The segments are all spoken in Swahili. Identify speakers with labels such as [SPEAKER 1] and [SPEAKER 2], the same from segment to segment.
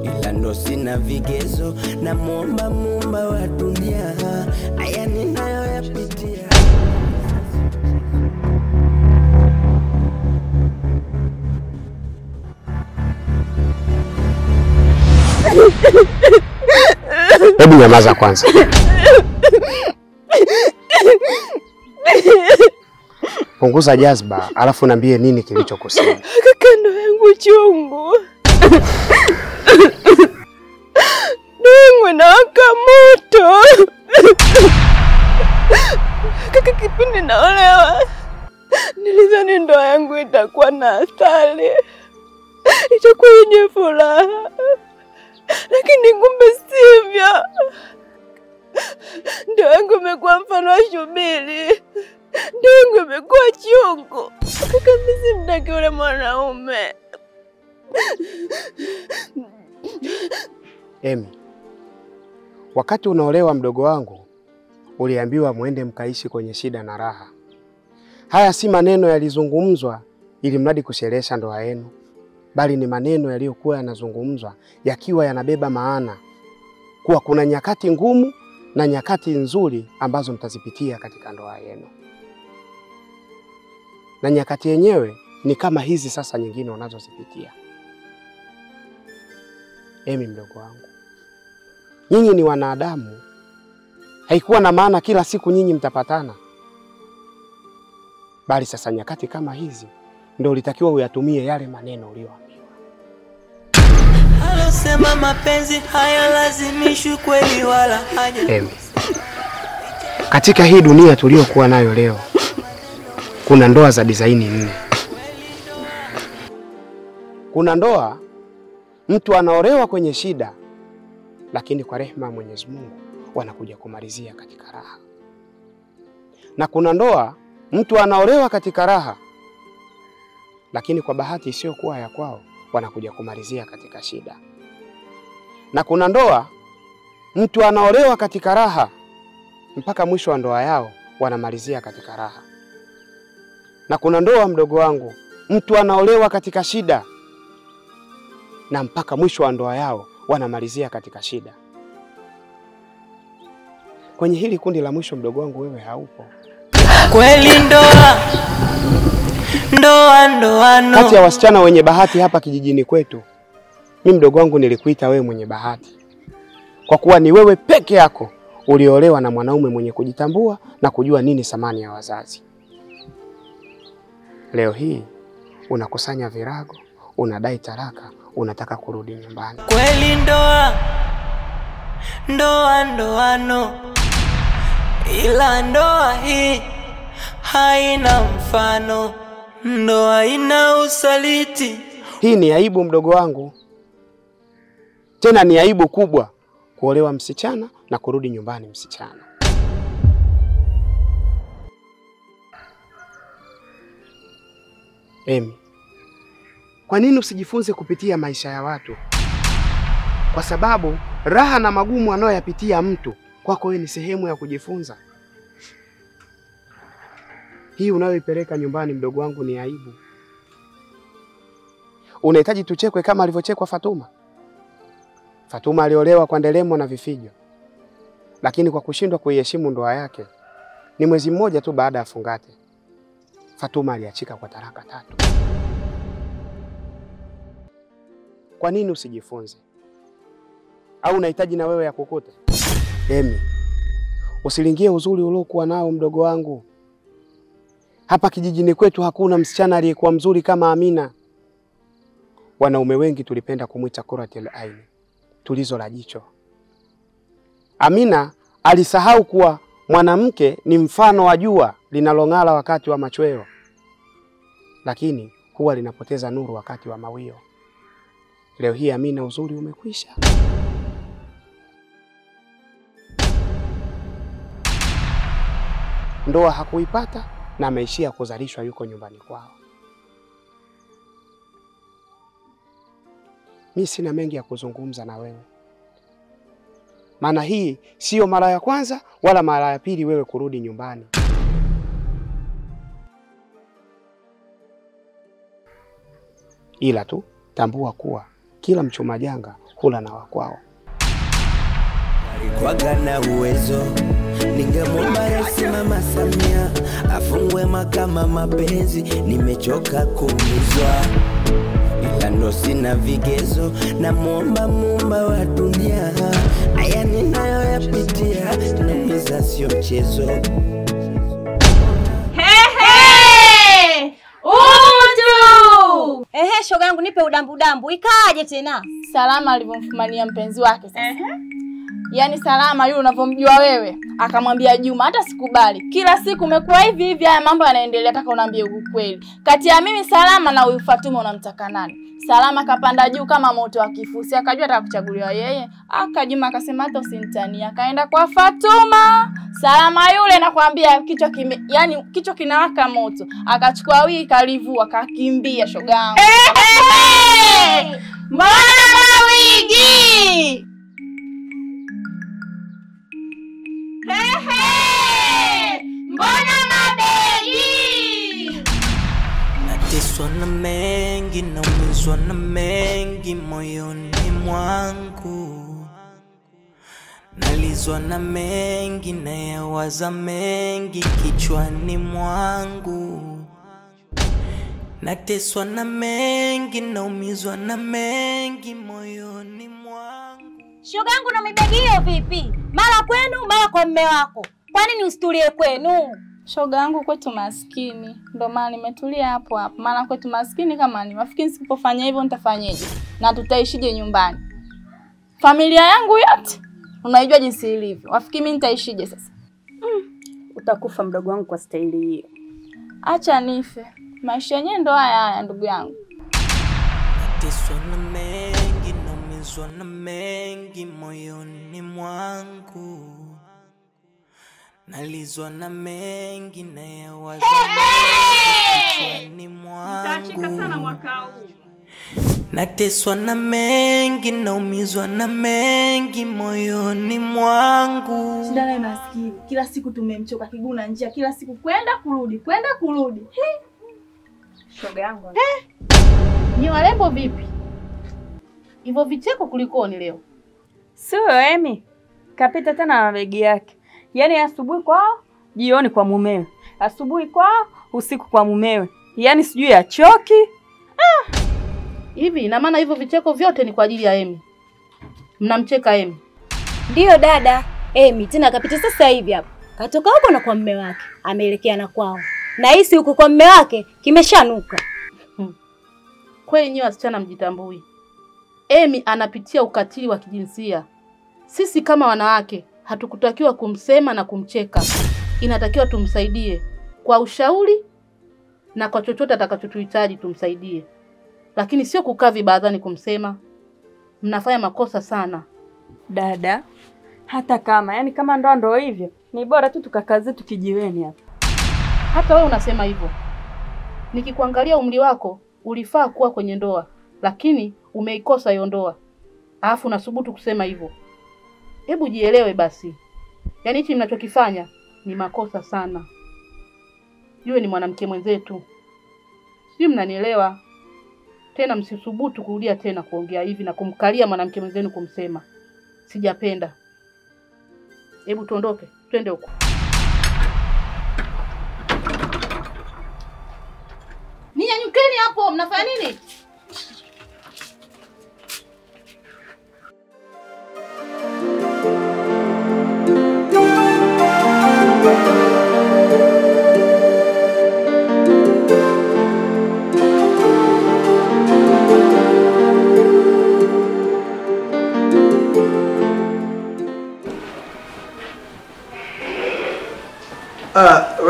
[SPEAKER 1] ila ndo sina vigezo na muumba wa dunia haya ninayoyapitia.
[SPEAKER 2] Hebu nyamaza kwanza. Punguza jazba, alafu niambie nini kilichokusibu.
[SPEAKER 3] Kaka, ndo yangu chungu. Ndo inawaka moto. Kaka, kipindi naolewa nilidhani ndoa yangu itakuwa na athari, itakuwa yenye furaha, lakini kumbe sivyo. Ndoa yangu imekuwa mfano wa shubiri. Ndoa yangu imekuwa chungu. Kaka, mimi simtaki yule mwanaume.
[SPEAKER 2] Emi, wakati unaolewa mdogo wangu, uliambiwa muende mkaishi kwenye shida na raha. Haya si maneno yalizungumzwa ili mradi kusherehesha ndoa yenu, bali ni maneno yaliyokuwa yanazungumzwa yakiwa yanabeba maana kuwa kuna nyakati ngumu na nyakati nzuri ambazo mtazipitia katika ndoa yenu. Na nyakati yenyewe ni kama hizi sasa nyingine unazozipitia. Emi mdogo wangu, nyinyi ni wanadamu. Haikuwa na maana kila siku nyinyi mtapatana. Bali sasa nyakati kama hizi ndio ulitakiwa uyatumie yale maneno uliyoambiwa.
[SPEAKER 1] Alosema mapenzi haya lazimishwi kweli wala haja.
[SPEAKER 2] Emi, katika hii dunia tuliyokuwa nayo leo kuna ndoa za design 4. Kuna ndoa mtu anaolewa kwenye shida, lakini kwa rehema ya Mwenyezi Mungu wanakuja kumalizia katika raha. Na kuna ndoa mtu anaolewa katika raha, lakini kwa bahati isiyokuwa ya kwao wanakuja kumalizia katika shida. Na kuna ndoa mtu anaolewa katika raha, mpaka mwisho wa ndoa yao wanamalizia katika raha. Na kuna ndoa mdogo wangu mtu anaolewa katika shida, na mpaka mwisho wa ndoa yao wanamalizia katika shida. Kwenye hili kundi la mwisho mdogo wangu wewe haupo.
[SPEAKER 1] Kweli ndoa no.
[SPEAKER 2] Kati ya wasichana wenye bahati hapa kijijini kwetu, mimi mdogo wangu nilikuita wewe mwenye bahati. Kwa kuwa ni wewe peke yako uliolewa na mwanaume mwenye kujitambua na kujua nini thamani ya wazazi. Leo hii unakusanya virago, unadai talaka, unataka kurudi nyumbani.
[SPEAKER 1] Kweli ndoa no. Ila ndoa hii haina mfano. Ndoa ina usaliti.
[SPEAKER 2] Hii ni aibu mdogo wangu. Tena ni aibu kubwa kuolewa msichana na kurudi nyumbani msichana. Emi, kwa nini usijifunze kupitia maisha ya watu? Kwa sababu raha na magumu anayoyapitia mtu, kwako wewe ni sehemu ya kujifunza. Hii unayoipeleka nyumbani mdogo wangu ni aibu. Unahitaji tuchekwe kama alivyochekwa Fatuma? Fatuma aliolewa kwa ndelemo na vifijo, lakini kwa kushindwa kuiheshimu ndoa yake, ni mwezi mmoja tu baada ya fungate, Fatuma aliachika kwa talaka 3. Kwa nini usijifunze? Au unahitaji na wewe ya kukuta? Emi, usilingie uzuri uliokuwa nao mdogo wangu. Hapa kijijini kwetu hakuna msichana aliyekuwa mzuri kama Amina. Wanaume wengi tulipenda kumuita Quratul Ain, tulizo la jicho. Amina alisahau kuwa mwanamke ni mfano wa jua linalong'ala wakati wa machweo, lakini huwa linapoteza nuru wakati wa mawio. Leo hii Amina uzuri umekwisha. Ndoa hakuipata na ameishia kuzalishwa yuko nyumbani kwao. Mimi sina mengi ya kuzungumza na wewe. Maana hii sio mara ya kwanza wala mara ya pili wewe kurudi nyumbani. ila tu tambua kuwa kila mchoma janga hula na wakwao.
[SPEAKER 1] Waga na uwezo, ningemwomba Rais Mama Samia afungwe mahakama mapenzi, nimechoka kuumizwa ila ndo sina vigezo, na muumba wa dunia, haya ninayoyapitia naumiza sio mchezo.
[SPEAKER 4] Utu! Shoga yangu nipe udambu ikaje tena?
[SPEAKER 3] Salama alivyomfumania mpenzi wake sasa. Yaani Salama yule unavyomjua wewe, akamwambia Juma hata sikubali. Kila siku umekuwa hivi haya mambo yanaendelea, nataka unaambie ukweli. Kati ya mimi Salama na huyu Fatuma unamtaka nani? Salama kapanda juu kama moto wa kifusi, akajua atakuchaguliwa yeye. Juma akasema hata usinitani, akaenda kwa Fatuma. Salama yule nakwambia kichwa kinawaka moto. Akachukua wigi kalivua akakimbia shoga yangu. Mbona wigi? Mbona mabegi?
[SPEAKER 1] Nateswa na mengi, naumizwa na mengi moyoni mwangu, nalizwa na mengi, nayawaza mengi kichwani mwangu. Nateswa na mengi, naumizwa na mengi moyoni mwangu.
[SPEAKER 4] Shoga yangu na mibegi hiyo vipi? Mara kwenu, mara kwa mume wako. Kwa nini usitulie kwenu?
[SPEAKER 3] Shoga yangu kwetu maskini, ndio maana nimetulia hapo. Maana kwetu maskini kama ni maskini, sipofanya hivyo nitafanyaje? Na tutaishije nyumbani? Familia yangu yote unaijua jinsi ilivyo. Wafikiri mimi nitaishije sasa?
[SPEAKER 4] Utakufa mdogo wangu kwa staili hiyo.
[SPEAKER 3] Acha nife. Maisha yenyewe ndo haya ndugu yangu.
[SPEAKER 1] Nateswa na mengi, naumizwa na mengi moyoni mwangu, nalizwa na mengi, nayawaza kichwani mwangu.
[SPEAKER 3] Nitacheka sana mwaka huu.
[SPEAKER 1] Nateswa na mengi, naumizwa na mengi moyoni mwangu.
[SPEAKER 3] Shida maskini, kila siku tumemchoka kiguna njia, kila siku kwenda kurudi.
[SPEAKER 4] Shoga yangu.
[SPEAKER 3] Ni warembo vipi? Hivyo vicheko kulikoni leo?
[SPEAKER 5] Sio Emi. Kapita tena na mabegi yake. Yaani asubuhi kwao, jioni kwa mumewe. Asubuhi kwao, usiku kwa mumewe. Yaani sijui achoki.
[SPEAKER 3] Hivi ina maana hivyo vicheko vyote ni kwa ajili ya Emi? Mnamcheka Emi?
[SPEAKER 4] Ndiyo dada, Emi tena kapita sasa hivi hapo. Katoka huko na kwa mume wake, ameelekea na kwao. Na hisi huko kwa mume wake kimeshanuka.
[SPEAKER 3] Kweli nyinyi wasichana mjitambui. Emi anapitia ukatili wa kijinsia. Sisi kama wanawake hatukutakiwa kumsema na kumcheka. Inatakiwa tumsaidie kwa ushauri na kwa chochote atakachotuhitaji tumsaidie. Lakini sio kukaa vibadhani kumsema. Mnafanya makosa sana.
[SPEAKER 5] Dada, hata kama ndo hivyo, ni bora tu tukakaze tukijiweni hapa.
[SPEAKER 3] Hata wewe unasema hivyo. Nikikuangalia umri wako, ulifaa kuwa kwenye ndoa, lakini umeikosa hiyo ndoa. Alafu unasubutu kusema hivyo. Hebu jielewe basi. Yaani hichi mnachokifanya ni makosa sana. Yule ni mwanamke mwenzetu. Sio, mnanielewa? Tena msisubutu kurudia tena kuongea hivi na kumkalia mwanamke mwenzenu kumsema. Sijapenda. Hebu tuondoke, twende huko. Ninyanyukeni hapo, mnafanya nini?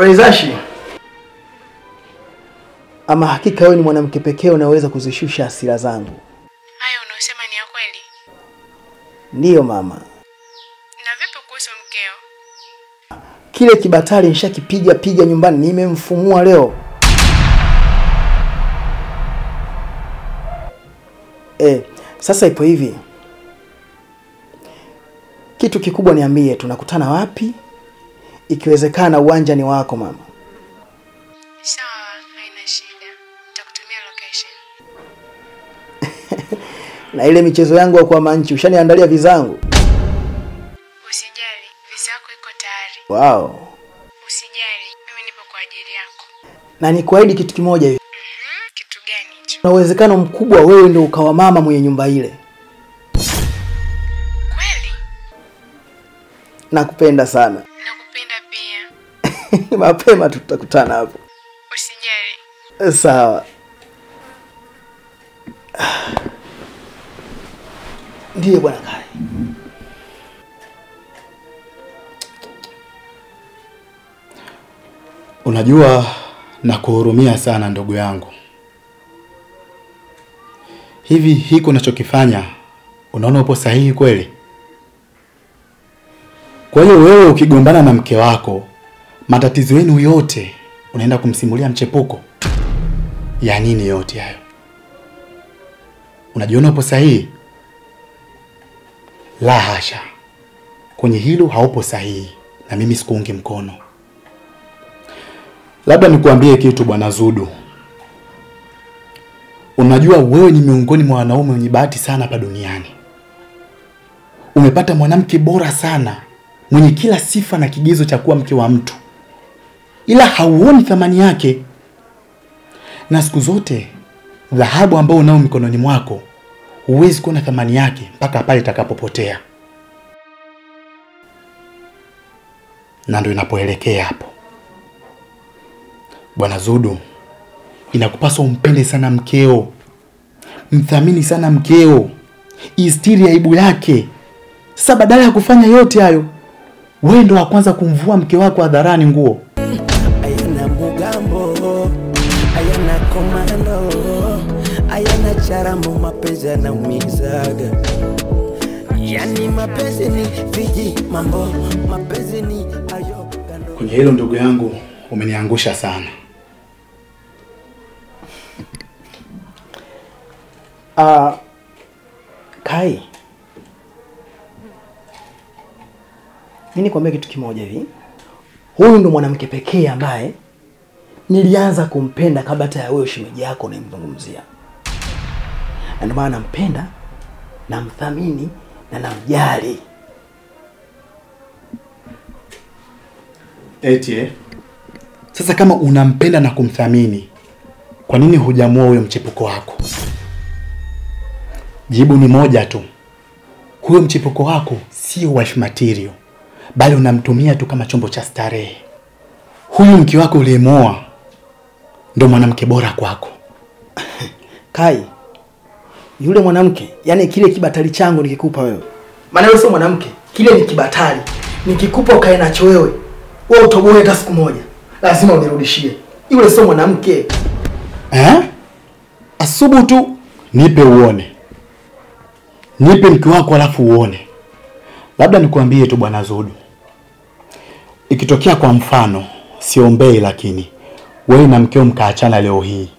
[SPEAKER 6] Rezashi, ama hakika wewe ni mwanamke pekee unaweza kuzishusha hasira zangu.
[SPEAKER 7] Hayo unaosema ni ya kweli?
[SPEAKER 6] Ndiyo mama.
[SPEAKER 7] Na vipi kuhusu mkeo?
[SPEAKER 6] Kile kibatari nishakipiga nyumbani, nimemfumua leo. Sasa ipo hivi. Kitu kikubwa niambie, tunakutana wapi? Ikiwezekana uwanja ni wako mama.
[SPEAKER 7] Sawa, haina shida. Nitakutumia location.
[SPEAKER 6] Na ile michezo yangu ya kwa manchi ushaniandalia vizangu?
[SPEAKER 7] Usijali, visa yako iko tayari.
[SPEAKER 6] Wow.
[SPEAKER 7] Usijali, mimi nipo kwa ajili yako.
[SPEAKER 6] Na nikuahidi kitu kimoja hivi.
[SPEAKER 7] Kitu gani hicho?
[SPEAKER 6] Na uwezekano mkubwa wewe ndio ukawa mama mwenye nyumba ile.
[SPEAKER 7] Kweli?
[SPEAKER 6] Nakupenda sana.
[SPEAKER 7] Nakupenda pia.
[SPEAKER 6] Mapema tutakutana hapo.
[SPEAKER 7] Usijali.
[SPEAKER 6] Sawa. Ndiye bwana Kai.
[SPEAKER 8] Unajua nakuhurumia sana ndugu yangu. Hivi hiko unachokifanya unaona upo sahihi kweli? Kwa hiyo wewe ukigombana na mke wako, matatizo yenu yote unaenda kumsimulia mchepuko? Ya nini yote hayo? Unajiona upo sahihi? La hasha. Kwenye hilo haupo sahihi na mimi sikuungi mkono. Labda nikuambie kitu bwana Zudu. Unajua wewe ni miongoni mwa wanaume wenye bahati sana hapa duniani. Umepata mwanamke bora sana, mwenye kila sifa na kigezo cha kuwa mke wa mtu. Ila hauoni thamani yake. Na siku zote dhahabu ambayo unao mikononi mwako huwezi kuona thamani yake mpaka pale itakapopotea. Na ndio inapoelekea hapo. Bwana Zudu, inakupaswa umpende sana mkeo. Mthamini sana mkeo. Istiri aibu yake. Sasa badala ya kufanya yote hayo, wewe ndo wa kwanza kumvua mke wako hadharani nguo.
[SPEAKER 1] Ayana mugambo, ayana komando, ayana charamo, mapenzi yanaumizaga. Yani mapenzi ni viji mambo, mapenzi ni ayo gando.
[SPEAKER 8] Kwenye hilo ndugu yangu umeniangusha sana.
[SPEAKER 6] Kai. Mimi nikwambia kitu kimoja hivi. Huyu ndo mwanamke pekee ambaye nilianza kumpenda kabla hata ya wewe shemeji yako unayemzungumzia. Na ndio maana nampenda, namthamini na namjali.
[SPEAKER 8] Eti sasa kama unampenda na kumthamini, kwa nini hujamua huyo mchepuko wako? Jibu ni moja tu. Huyo mchepuko wako sio wife material, bali unamtumia tu kama chombo cha starehe. Huyu mke wako uliyemoa ndo mwanamke bora kwako.
[SPEAKER 6] Kai, yule mwanamke, yani kile kibatali changu nikikupa wewe. Maana wewe sio mwanamke, kile ni kibatali. Nikikupa ukae nacho wewe, wewe utoboe hata siku moja. Lazima unirudishie. Yule sio mwanamke.
[SPEAKER 8] Asubutu, nipe uone. Nipe mke wako alafu uone. Labda nikuambie tu bwana Zudu. Ikitokea kwa mfano, siombei lakini wewe na mkeo mkaachana leo hii,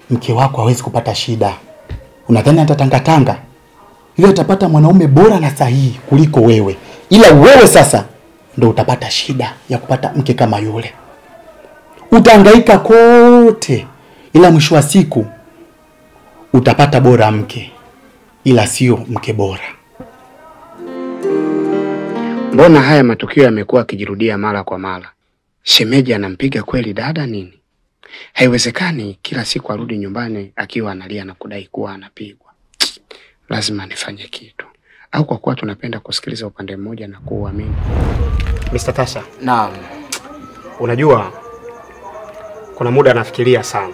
[SPEAKER 8] mke wako hawezi kupata shida. Unadhani atatangatanga? Yule atapata mwanaume bora na sahihi kuliko wewe. Ila wewe sasa ndo utapata shida ya kupata mke kama yule. Utahangaika kote, ila mwisho wa siku utapata bora mke, ila sio mke bora.
[SPEAKER 2] Mbona haya matukio yamekuwa yakijirudia mara kwa mara? Shemeji anampiga kweli dada nini? Haiwezekani kila siku arudi nyumbani akiwa analia na kudai kuwa anapigwa. Lazima nifanye kitu. Au kwa kuwa tunapenda kusikiliza upande mmoja na kuuamini. Mr. Tasha.
[SPEAKER 9] Naam.
[SPEAKER 2] Unajua kuna muda nafikiria sana.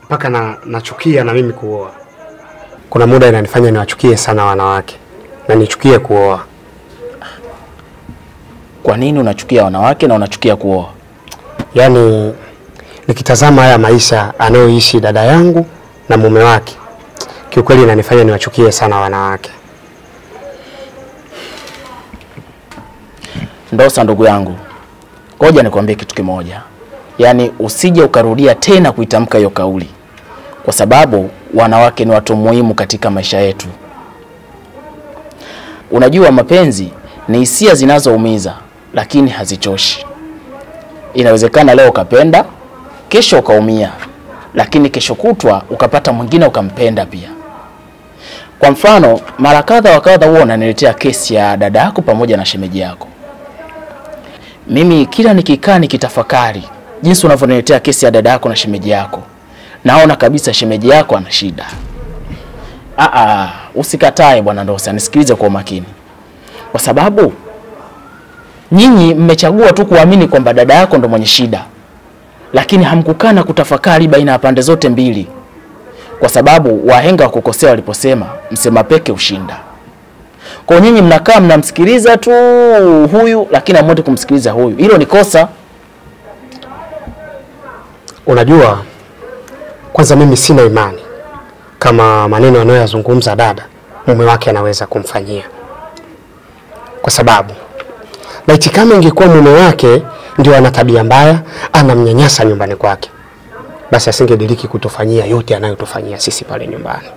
[SPEAKER 2] Mpaka nachukia na mimi kuoa. Kuna muda inanifanya niwachukie sana wanawake na nichukie kuoa.
[SPEAKER 9] Kwa nini unachukia wanawake na unachukia kuoa?
[SPEAKER 2] Yaani nikitazama haya maisha anayoishi dada yangu na mume wake, kiukweli inanifanya niwachukie sana wanawake.
[SPEAKER 9] Ndosa ndugu yangu, ngoja nikwambie kitu kimoja. Yaani usije ukarudia tena kuitamka hiyo kauli. Kwa sababu wanawake ni watu muhimu katika maisha yetu. Unajua mapenzi ni hisia zinazoumiza lakini hazichoshi. Inawezekana leo ukapenda, kesho ukaumia. lakini kesho kutwa ukapata mwingine ukampenda pia. Kwa mfano, mara kadha wa kadha huwa unaniletea kesi ya dada yako pamoja na shemeji yako. Mimi kila nikikaa nikitafakari jinsi unavyoniletea kesi ya dada yako na shemeji yako, naona kabisa shemeji yako ana shida. Usikatae bwana Ndosa, nisikilize kwa makini. Kwa sababu nyinyi mmechagua tu kuamini kwamba dada yako ndo mwenye shida, lakini hamkukana kutafakari baina ya pande zote mbili. Kwa sababu wahenga wakukosea waliposema msema peke ushinda. Kwa nyinyi mnakaa mnamsikiliza tu huyu, lakini hamwezi kumsikiliza huyu. Hilo ni kosa.
[SPEAKER 2] Unajua, kwanza mimi sina imani kama maneno anayozungumza dada mume wake anaweza kumfanyia. Kwa sababu laiti kama ingekuwa mume wake ndio ana tabia mbaya, anamnyanyasa nyumbani kwake, basi asingediriki kutufanyia yote anayotufanyia sisi pale nyumbani.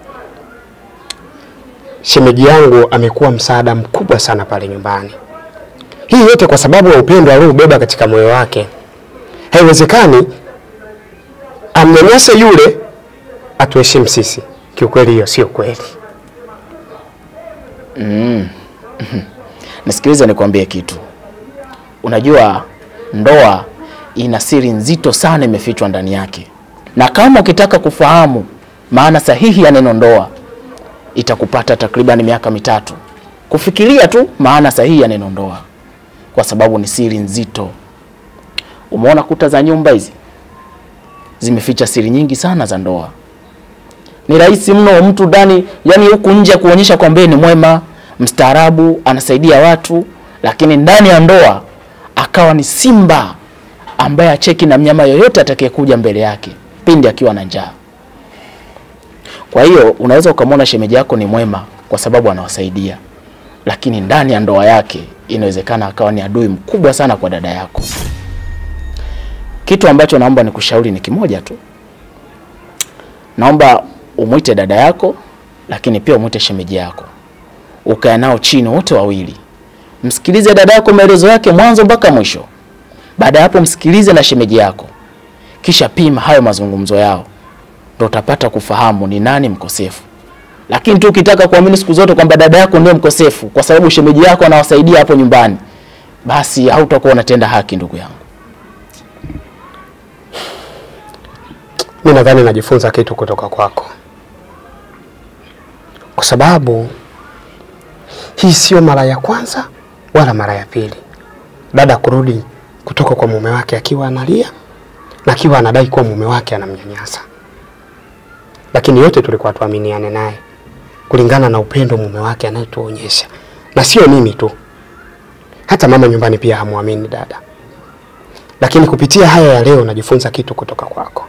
[SPEAKER 2] Shemeji yangu amekuwa msaada mkubwa sana pale nyumbani. Hii yote kwa sababu ya upendo aliobeba katika moyo wake. Haiwezekani amnyanyase yule atuheshimu sisi. Kiukweli hiyo sio kweli.
[SPEAKER 9] Nisikilize nikwambie kitu. Unajua ndoa ina siri nzito sana imefichwa ndani yake. Na kama ukitaka kufahamu maana sahihi ya neno ndoa, itakupata takriban miaka 3 kufikiria tu maana sahihi ya neno ndoa, kwa sababu ni siri nzito. Umeona kuta za nyumba hizi zimeficha siri nyingi sana za ndoa. Ni rahisi mno mtu ndani, yani huku nje kuonyesha kwamba ni mwema, mstaarabu, anasaidia watu, lakini ndani ya ndoa akawa ni simba ambaye acheki na mnyama yoyote atakayekuja mbele yake pindi akiwa na njaa. Kwa hiyo unaweza ukamwona shemeji yako ni mwema kwa sababu anawasaidia, lakini ndani ya ndoa yake inawezekana akawa ni adui mkubwa sana kwa dada yako. Kitu ambacho naomba nikushauri ni kimoja tu. Naomba umuite dada yako, lakini pia umuite shemeji yako. Ukae nao chini wote wawili. Msikilize dada yako maelezo yake mwanzo mpaka mwisho. Baada hapo msikilize na shemeji yako. Kisha pima hayo mazungumzo yao. Ndio utapata kufahamu ni nani mkosefu. Lakini tu ukitaka kuamini siku zote kwamba dada yako ndio mkosefu kwa sababu shemeji yako anawasaidia hapo nyumbani, basi hautakuwa unatenda haki ndugu yangu.
[SPEAKER 2] Mimi nadhani najifunza kitu kutoka kwako. Kwa sababu hii sio mara ya kwanza wala mara ya pili dada kurudi kutoka kwa mume wake akiwa analia na akiwa anadai kuwa mume wake anamnyanyasa. Lakini yote tulikuwa tuaminiane naye kulingana na upendo mume wake anayetuonyesha. Na sio mimi tu, hata mama nyumbani pia hamuamini dada. Lakini kupitia haya ya leo najifunza kitu kutoka kwako.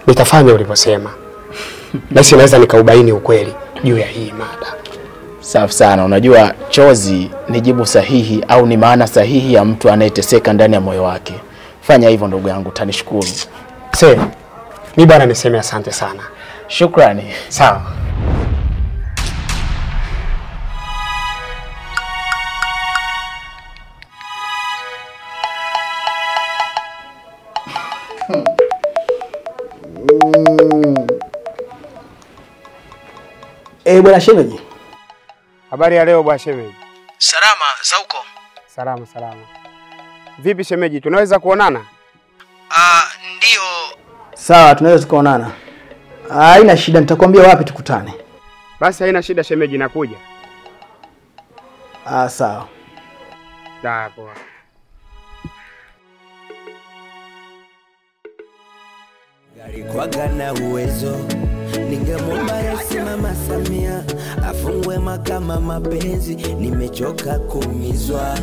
[SPEAKER 2] Nitafanya ulivyosema. Basi naweza nikaubaini ukweli juu ya hii mada.
[SPEAKER 9] Safi sana. Unajua chozi ni jibu sahihi au ni maana sahihi ya mtu anayeteseka ndani ya moyo wake. Fanya hivyo ndugu yangu, utanishukuru.
[SPEAKER 2] Mimi bwana niseme asante sana.
[SPEAKER 9] Shukrani.
[SPEAKER 2] Sawa.
[SPEAKER 6] Bwana shemeji.
[SPEAKER 2] Habari ya leo bwana shemeji?
[SPEAKER 10] Salama, za huko?
[SPEAKER 2] Salama. Vipi shemeji, tunaweza kuonana?
[SPEAKER 10] Ndio.
[SPEAKER 6] Sawa, tunaweza tukaonana. Haina shida, nitakwambia wapi tukutane.
[SPEAKER 2] Basi haina shida shemeji, nakuja.
[SPEAKER 6] Sawa.
[SPEAKER 2] Sawa.
[SPEAKER 1] Alikuwaga na uwezo, ningemwomba Rais Mama Samia afungwe mahakama mapenzi, nimechoka kuumizwa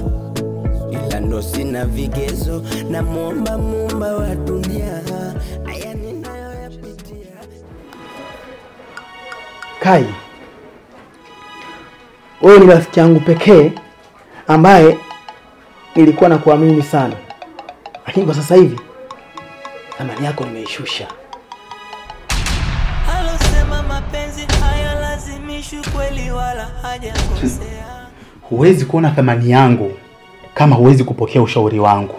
[SPEAKER 1] ila ndo sina vigezo, na muumba wa dunia haya ninayoyapitia.
[SPEAKER 6] Kai, wewe ni rafiki yangu pekee ambaye nilikuwa na kuamini sana, lakini kwa sasa hivi thamani yako nimeishusha.
[SPEAKER 1] Alosema mapenzi haya lazimishwi kweli wala hajakosea.
[SPEAKER 8] Huwezi kuona thamani yangu kama huwezi kupokea ushauri wangu.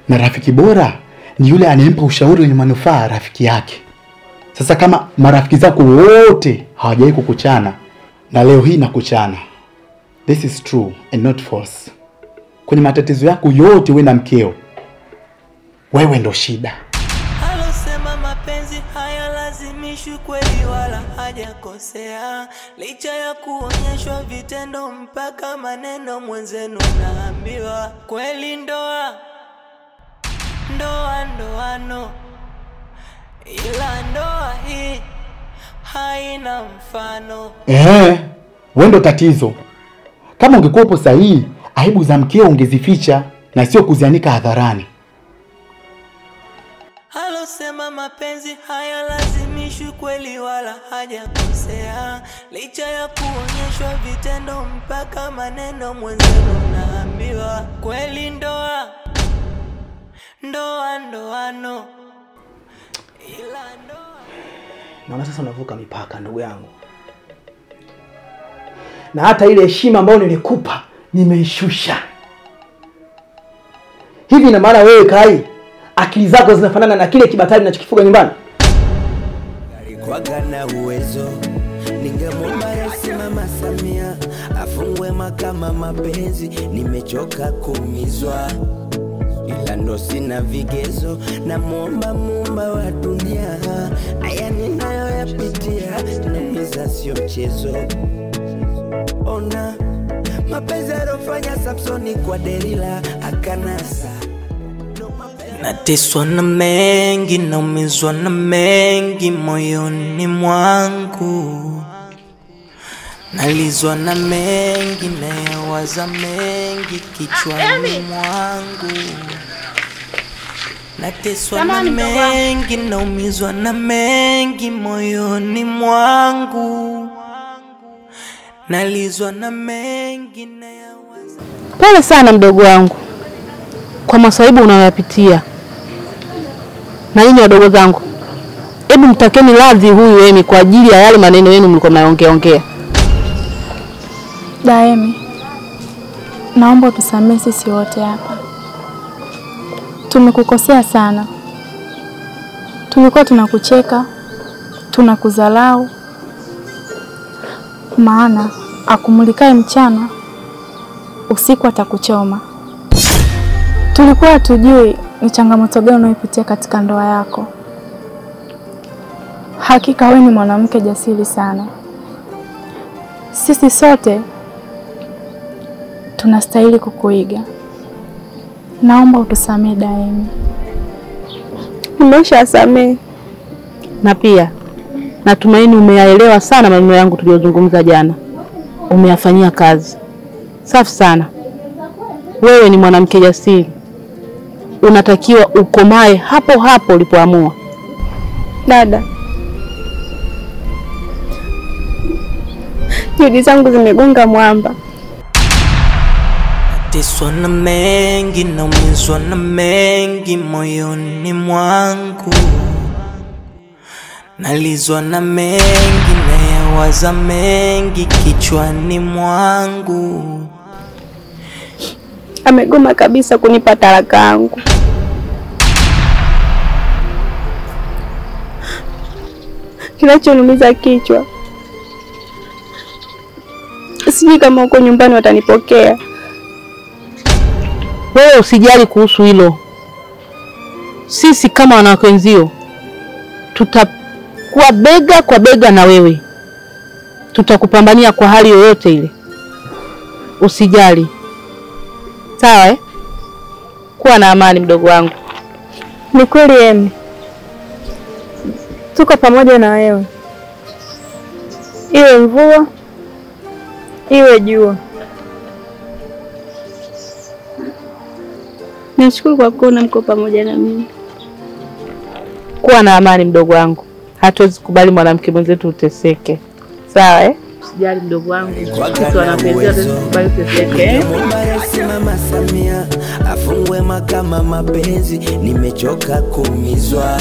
[SPEAKER 8] Na rafiki bora ni yule anayempa ushauri wenye manufaa rafiki yake. Sasa kama marafiki zako wote hawajawahi kukuchana na leo hii nakuchana, this is true and not false. Kwenye matatizo yako yote wewe na mkeo, wewe ndo shida.
[SPEAKER 1] Alosema mapenzi haya lazimishwi kweli wala hajakosea. Licha ya kuonyeshwa vitendo mpaka maneno mwenzenu naambiwa. Kweli ndoano, ila ndoa hii haina mfano.
[SPEAKER 8] Wewe ndo tatizo. Kama ungekuwa upo sahihi, aibu za mkeo ungezificha na sio kuzianika hadharani.
[SPEAKER 1] Alosema mapenzi haya lazimishwi kweli wala hajakosea. Licha ya kuonyeshwa vitendo mpaka maneno mwenzenu naambiwa. Kweli ndoano, ila ndoa.
[SPEAKER 6] Naona sasa unavuka mipaka ndugu yangu. Na hata ile heshima ambayo nilikupa nimeishusha. Hivi ina maana wewe Kai, akili zako zinafanana na kile kibatari ninachokifuga nyumbani?
[SPEAKER 1] Alikuwaga na uwezo, ningemwomba Rais Mama Samia afungwe makama mapenzi, nimechoka kuumizwa. Ila ndo sina vigezo, na muumba wa dunia, haya ninayoyapitia naumiza sio mchezo. Ona mapenzi alofanya Samsoni kwa Delila akanasa. Nateswa na mengi, naumizwa na mengi moyoni mwangu. Nalizwa na mengi, nayawaza mengi kichwani mwangu. Nateswa na mengi, naumizwa na mengi moyoni mwangu. Nalizwa na mengi, nayawaza.
[SPEAKER 3] Pole sana mdogo wangu kwa masaibu unayoyapitia. Na nyinyi wadogo zangu, hebu mtakeni radhi huyu Emi kwa ajili ya yale maneno yenu mlikuwa mnaongea.
[SPEAKER 11] Daemi, naomba utusamehe sisi wote hapa. Tumekukosea sana. Tulikuwa tunakucheka, tunakudharau. Maana akumulikae mchana, usiku atakuchoma. Tulikuwa hatujui ni changamoto gani unayopitia katika ndoa yako. Hakika wewe ni mwanamke jasiri sana. Sisi sote tunastahili kukuiga. Naomba utusamehe Daemi.
[SPEAKER 3] Nimeshasamehe. Na pia natumaini umeyaelewa sana maneno yangu tuliyozungumza jana. Umeyafanyia kazi. Safi sana. Wewe ni mwanamke jasiri. Unatakiwa ukomae hapo hapo ulipoamua.
[SPEAKER 11] Dada, juhudi zangu zimegonga mwamba.
[SPEAKER 1] Nateswa na mengi, naumizwa na mengi moyoni mwangu. Nalizwa na mengi, nayawaza mengi kichwani mwangu.
[SPEAKER 11] Amegoma kabisa kunipa talaka yangu. Kinachoniumiza kichwa, sijui kama uko nyumbani watanipokea.
[SPEAKER 3] Wewe usijali kuhusu hilo. Sisi kama wanawake wenzio tutakuwa bega kwa bega na wewe. Tutakupambania kwa hali yoyote ile. Usijali. Sawa Kuwa na amani mdogo wangu.
[SPEAKER 11] Ni kweli Emi. Tuko pamoja na wewe. Iwe mvua, iwe jua. Nashukuru kwa kuona mko pamoja na mimi.
[SPEAKER 3] Kuwa na amani mdogo wangu. Hatuwezi kubali mwanamke mwenzetu uteseke. Sawa Usijali mdogo wangu. Sisi wanapendea tukubali uteseke.
[SPEAKER 1] Mama Samia afungwe makama mapenzi, nimechoka kuumizwa.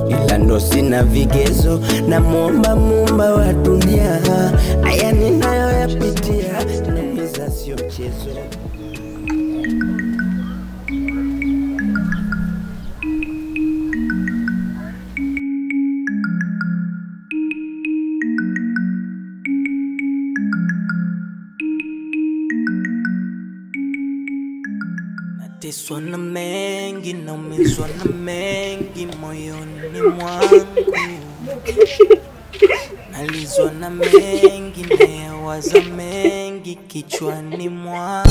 [SPEAKER 1] Ila ndo sina vigezo, na muumba wa dunia, haya ninayoyapitia naumiza sio mchezo. Nateswa na mengi, naumizwa na mengi moyoni mwangu. Nalizwa na mengi, nayawaza mengi kichwani mwangu.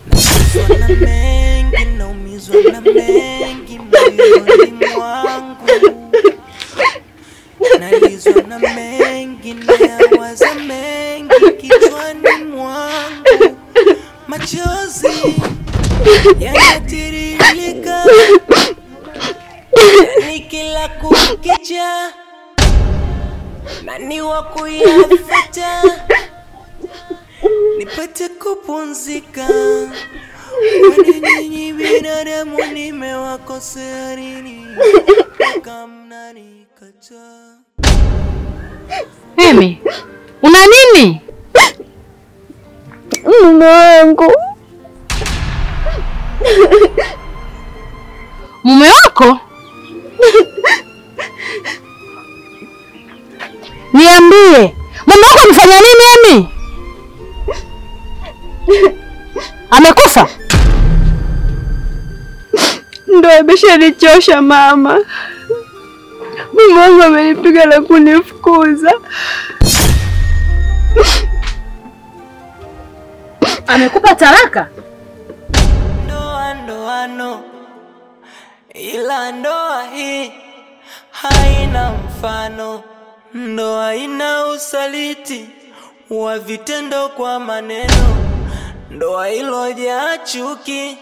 [SPEAKER 1] Nateswa na mengi, naumizwa na mengi moyoni mwangu. Nalizwa na mengi, nayawaza mengi kichwani mwangu. Machozi yanatiririka, yani kila kukicha, nani wa kuyafuta nipate kupumzika? Kwani nyinyi binadamu nimewakosea nini mpaka mnanikataa?
[SPEAKER 3] Emi, una nini?
[SPEAKER 11] Mume wangu.
[SPEAKER 3] Mume wako? Niambie, mume wako amefanya nini Emi? Amekufa?
[SPEAKER 11] Ndio imeshanichosha mama. Mume wangu amenipiga na kunifukuza.
[SPEAKER 3] Amekupa talaka?
[SPEAKER 1] Ndoano, ila ndoa hii haina mfano. Ndoa ina usaliti wa vitendo kwa maneno. Ndoa ilojaa chuki,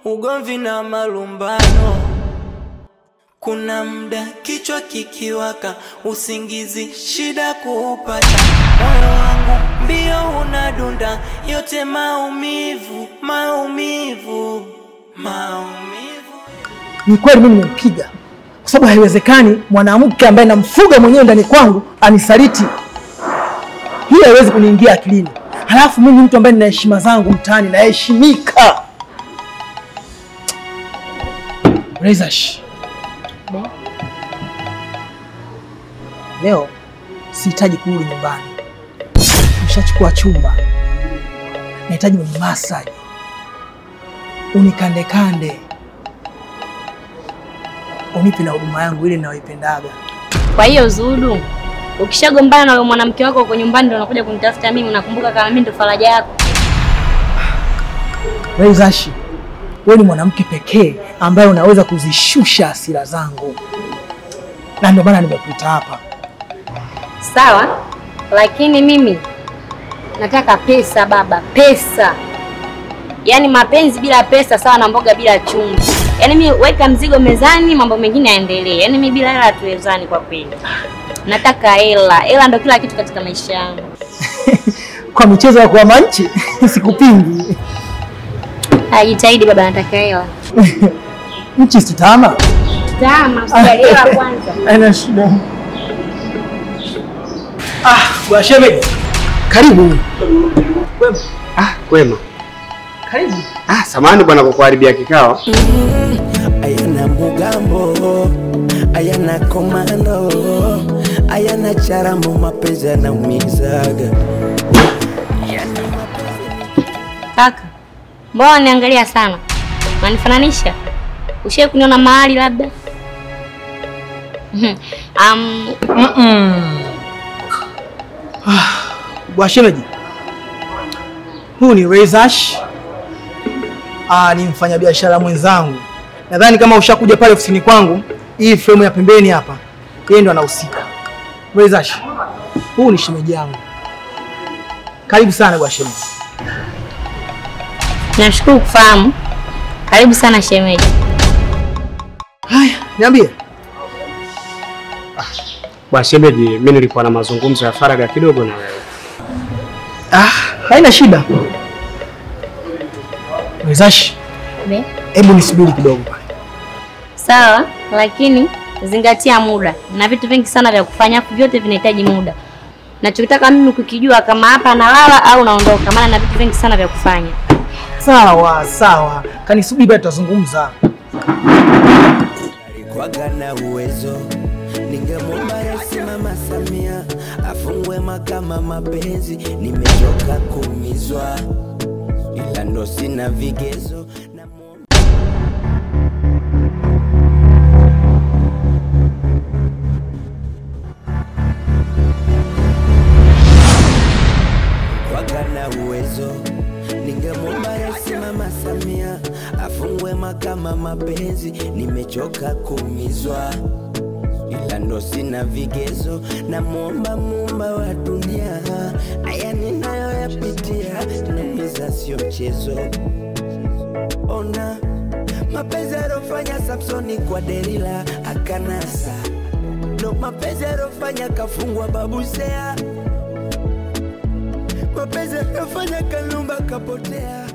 [SPEAKER 1] ugomvi na malumbano. Kuna muda kichwa kikiwaka, usingizi shida kuupata. Moyo wangu mbio unadunda, yote maumivu.
[SPEAKER 6] Ni kweli mimi nimempiga, kwa sababu haiwezekani mwanamke ambaye namfuga mwenyewe ndani kwangu anisaliti. Hii haiwezi kuniingia akilini. Halafu mimi mtu ambaye nina heshima zangu mtaani, naheshimika. Rezash, leo sihitaji kurudi nyumbani. Nishachukua chumba. Nahitaji unimasaji, unikande kande, unipe na huduma yangu ile ninayoipendaga.
[SPEAKER 4] Kwa hiyo Zudu, ukishagombana na mwanamke wako uko nyumbani ndio unakuja kunitafuta mimi, unakumbuka kama mimi ndo faraja yako?
[SPEAKER 6] Rezashi, wewe ni mwanamke pekee ambaye unaweza kuzishusha hasira zangu. Na ndio maana nimekuita hapa.
[SPEAKER 4] Sawa, lakini mimi nataka pesa baba, pesa. Yaani mapenzi bila pesa sawa na mboga bila chumvi. Yaani mimi weka mzigo mezani, mambo mengine yaendelee. Yaani mimi bila hela hatuwezani kwa kweli. Nataka hela. Hela ndio kila kitu katika maisha yangu.
[SPEAKER 6] Kwa michezo ya kuhama nchi sikupingi.
[SPEAKER 4] Jitahidi baba, nataka hela.
[SPEAKER 6] Nchi sitama.
[SPEAKER 4] Tama, usijaliwa kwanza.
[SPEAKER 6] Haina shida. Bwana shemeji. Karibu.
[SPEAKER 2] Kwema. Kwema.
[SPEAKER 6] Karibu.
[SPEAKER 2] Samahani bwana kwa kuharibia kikao.
[SPEAKER 1] Ayana mugambo, ayana komando, ayana charamo, mapenzi yanaumizaga.
[SPEAKER 4] Kaka, mbona niangalia sana? Unanifananisha? Ushawahi kuniona mahali labda?
[SPEAKER 6] Bwana shemeji. Huyu ni Rezash. Ni mfanyabiashara mwenzangu. Nadhani kama ushakuja pale ofisini kwangu, hii frame ya pembeni hapa, yeye ndo anahusika. Rezash, huyu ni shemeji yangu. Karibu sana bwana shemeji.
[SPEAKER 4] Nashukuru kufahamu. Karibu sana shemeji.
[SPEAKER 6] Haya, niambie.
[SPEAKER 2] Bwana shemeji, mimi nilikuwa na mazungumzo ya faragha kidogo na wewe.
[SPEAKER 6] Haina shida. Rezash, hebu nisubiri kidogo pale.
[SPEAKER 4] Sawa, lakini zingatia muda. Na vitu vingi sana vya kufanya, vyote vinahitaji muda. Nachotaka mimi kukijua kama hapa nalala au naondoka, maana na vitu vingi sana vya kufanya.
[SPEAKER 6] Sawa. Kanisubiri pale tutazungumza.
[SPEAKER 1] Alikuwaga na uwezo, ningemwomba Rais Mama Samia afungwe mahakama mapenzi. Nimechoka kuumizwa, ila ndo sina vigezo na na uwezo. Ningemwomba Rais Mama Samia afungwe makama mapenzi, nimechoka kuumizwa, ila ndo sina vigezo. Na muomba Muumba wa dunia, haya ninayoyapitia naumiza, sio mchezo. Ona mapenzi alofanya Samsoni kwa Delila akanasa, ndo mapenzi alofanya kafungwa Babusea, mapenzi alofanya Kalumba kapotea.